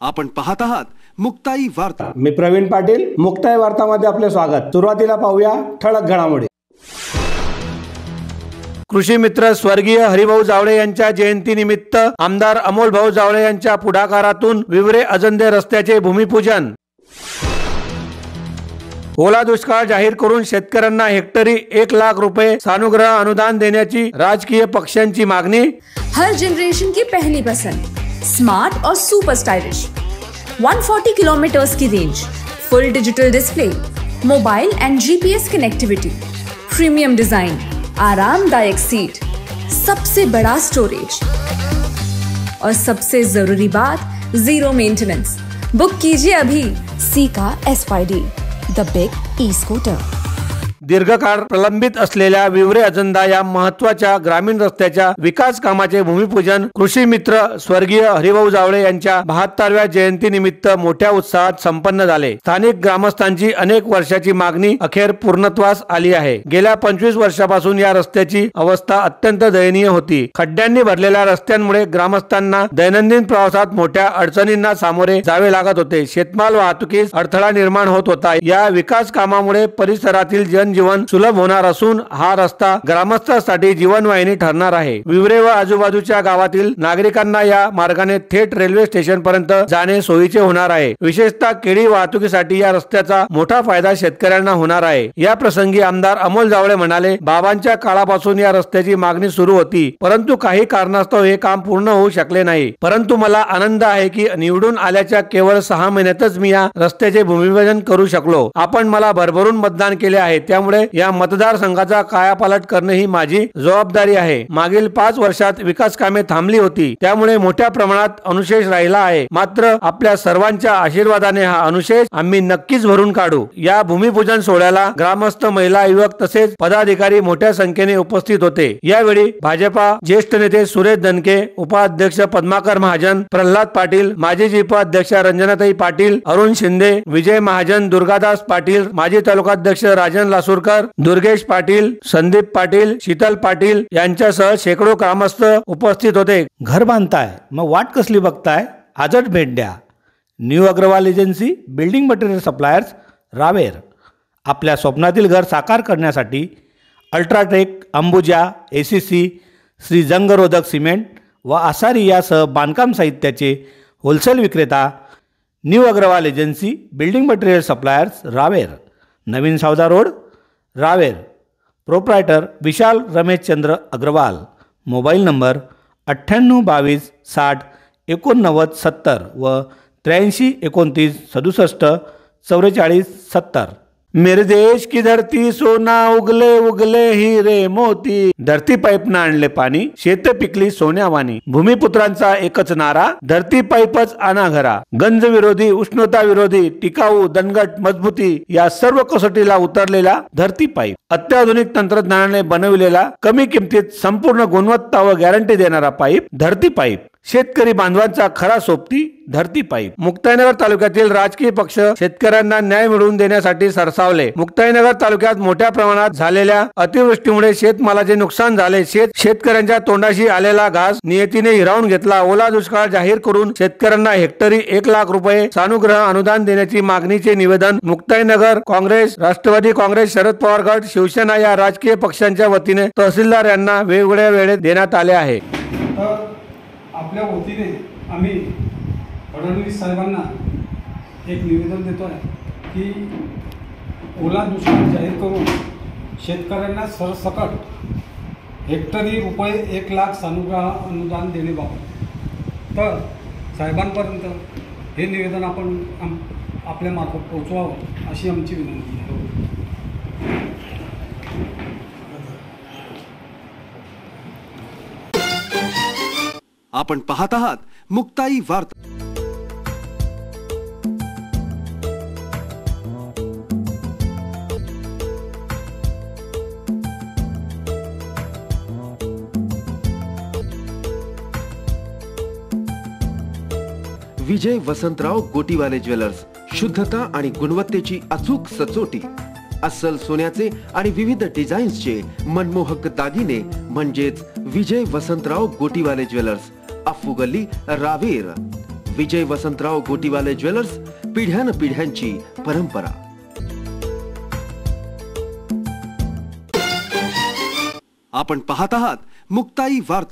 आपण पाहत आहात मुक्ताई वार्ता। मी प्रवीण पाटील, मुक्ताई वार्तामध्ये आपले स्वागत। सुरुवातीला पाहूया ठळक घडामोडी। कृषी मित्र स्वर्गीय हरिभाऊ जावळे यांच्या जयंतीनिमित्त आमदार अमोल भाऊ जावळे यांच्या पुढाकारातून विवरे अजंदे रस्त्याचे भूमिपूजन। ओला दुष्काळ जाहीर करून शेतकऱ्यांना हेक्टरी 1 लाख रुपये सानुग्रह अनुदान देण्याची राजकीय पक्षांची मागणी। हर जनरेशन की पहली पसंद, स्मार्ट और सुपर स्टाइलिश, 140 किलोमीटर्स की रेंज, फुल digital display, mobile end GPS connectivity, premium design, आरामदायक सीट, सबसे बड़ा स्टोरेज और सबसे जरूरी बात, जीरो मेंटेनेंस। बुक कीजिए अभी caeca SYD, the big E-scooter. दीर्घकाळ प्रलंबित असलेल्या विवरे अजंदा या महत्त्वाच्या ग्रामीण रस्त्याच्या विकास कामाचे भूमिपूजन कृषी मित्र स्वर्गीय हरिभाऊ जावळे यांच्या 72व्या जयंतीनिमित्त मोठ्या उत्साहात संपन्न झाले। स्थानिक ग्रामस्थांची अनेक वर्षाची मागणी अखेर पूर्णत्वास आली आहे। गेल्या 25 वर्षापासून या रस्त्याची अवस्था अत्यंत दयनीय होती। खड्ड्यांनी भरलेल्या रस्त्यांमुळे ग्रामस्थांना दैनंदिन प्रवासात मोठ्या अडचणींना सामोरे जावे लागत होते। शेतमाल वाहतुकीस अडथळा निर्माण होत होता। या विकास कामामुळे परिसरातील जनजीवन सुलभ होणार असून हा रस्ता ग्रामस्थांसाठी जीवनवाहिनी ठरणार आहे। विवरे व आजूबाजूच्या गावातील नागरिकांना या मार्गाने थेट रेल्वे स्टेशन पर्यंत जाणे सोयीचे होणार आहे। विशेषतः केळी वाहतुकीसाठी या रस्त्याचा मोठा फायदा शेतकऱ्यांना होणार आहे। या प्रसंगी आमदार अमोल जावळे म्हणाले, बाबांच्या काळापासून या रस्त्याची मागणी सुरू होती, परंतु काही कारणास्तव हे काम पूर्ण होऊ शकले नाही। परंतु मला आनंद आहे की निवडून आल्याच्या केवळ 6 महिन्यातच मी या रस्त्याचे भूमिपूजन करू शकलो। आपण मला भरभरून मतदान केले आहे, त्यामुळे या मतदारसंघाचा कायापालट करणे ही माझी जबाबदारी आहे। मागील 5 वर्षात विकास कामे थांबली होती, त्यामुळे मोठ्या प्रमाणात अनुशेष राहिला आहे। मात्र आपल्या सर्वांच्या आशीर्वादाने हा अनुशेष आम्ही नक्कीच भरून काढू। या भूमिपूजन सोहळ्याला ग्रामस्थ, महिला, युवक तसेच पदाधिकारी मोठ्या संख्येने उपस्थित होते। यावेळी भाजपा ज्येष्ठ नेते सुरेश दणके, उपाध्यक्ष पद्माकर महाजन, प्रल्हाद पाटील, माजी जिल्हाध्यक्ष रंजनाताई पाटील, अरुण शिंदे, विजय महाजन, दुर्गादास पाटील, माजी तालुकाध्यक्ष राजन लासूरकर, दुर्गेश पाटील, संदीप पाटील, शीतल पाटील यांच्यासह शेकडो ग्रामस्थ उपस्थित होते। घर बांधताय मग वाट कसली बघताय, आजच भेट द्या। New Agarwal agency, building material suppliers, Raver. आपल्या स्वप्नातील घर साकार करण्यासाठी UltraTech, Ambuja, ACC, Shree Jangrodhak cement व आसारी यासह बांधकाम साहित्याचे होलसेल विक्रेता new Agarwal agency, building material suppliers, Raver. नवीन सौदा रोड, रावेर। Proprietor Vishal Rameshchandra Agarwal. Mobile number 98 22 60 89 70 व 83 29 67 44 70। मेरे देश की धरती सोना उगले उगले हीरे मोती, धरती पाईपनं आणले पाणी, शेत पिकली सोन्यावानी। भूमिपुत्रांचा एकच नारा, धरती पाईपच आणा घरा। गंज विरोधी, उष्णता विरोधी, टिकाऊ, दणकट, मजबूती या सर्व कसोटीला उतरलेला धरती पाईप। अत्याधुनिक तंत्रज्ञानाने बनविलेला, कमी किमतीत संपूर्ण गुणवत्ता व गॅरंटी देणारा पाईप धरती पाईप। शेतकरी बांधवांचा खरा सोबती धरती पाईप। मुक्ताईनगर तालुक्यातील राजकीय पक्ष शेतकऱ्यांना न्याय मिळवून देण्यासाठी सरसावले। मुक्ताईनगर तालुक्यात मोठ्या प्रमाणात झालेल्या अतिवृष्टीमुळे शेतमालाचे नुकसान झाले। शेतकऱ्यांच्या तोंडाशी आलेला घास नियतीने हिरावून घेतला। ओला दुष्काळ जाहीर करून शेतकऱ्यांना हेक्टरी 1 लाख रुपये सानुग्रह अनुदान देण्याची मागणीचे निवेदन मुक्ताईनगर काँग्रेस, राष्ट्रवादी काँग्रेस, शरद पवार गट, शिवसेना या राजकीय पक्षांच्या वतीने तहसीलदार यांना वेगवेगळ्या वेळेत देण्यात आले आहे। आपल्या वतीने आम्ही फडणवीस साहेबांना एक निवेदन देतो आहे की ओला दुष्काळ जाहीर करून शेतकऱ्यांना सरसकट हेक्टरी रुपये 1 लाख सानुग्रह अनुदान देण्याबाबत तर साहेबांपर्यंत हे निवेदन आपण आपल्या मार्फत पोहोचवावं अशी आमची विनंती आहे। आपण पाहत आहात मुक्ताई वार्ता। विजय वसंतराव गोटीवाले ज्वेलर्स, शुद्धता आणि गुणवत्तेची अचूक सचोटी। अस्सल सोन्याचे आणि विविध डिझाईन्सचे मनमोहक दागिने म्हणजेच विजय वसंतराव गोटीवाले ज्वेलर्स, अफू गल्ली, रावेर। विजय वसंतराव गोटीवाले ज्वेलर्स, पिढ्यानपिढ्यांची परंपरा. आपण पाहत आहात मुक्ताई वार्ता.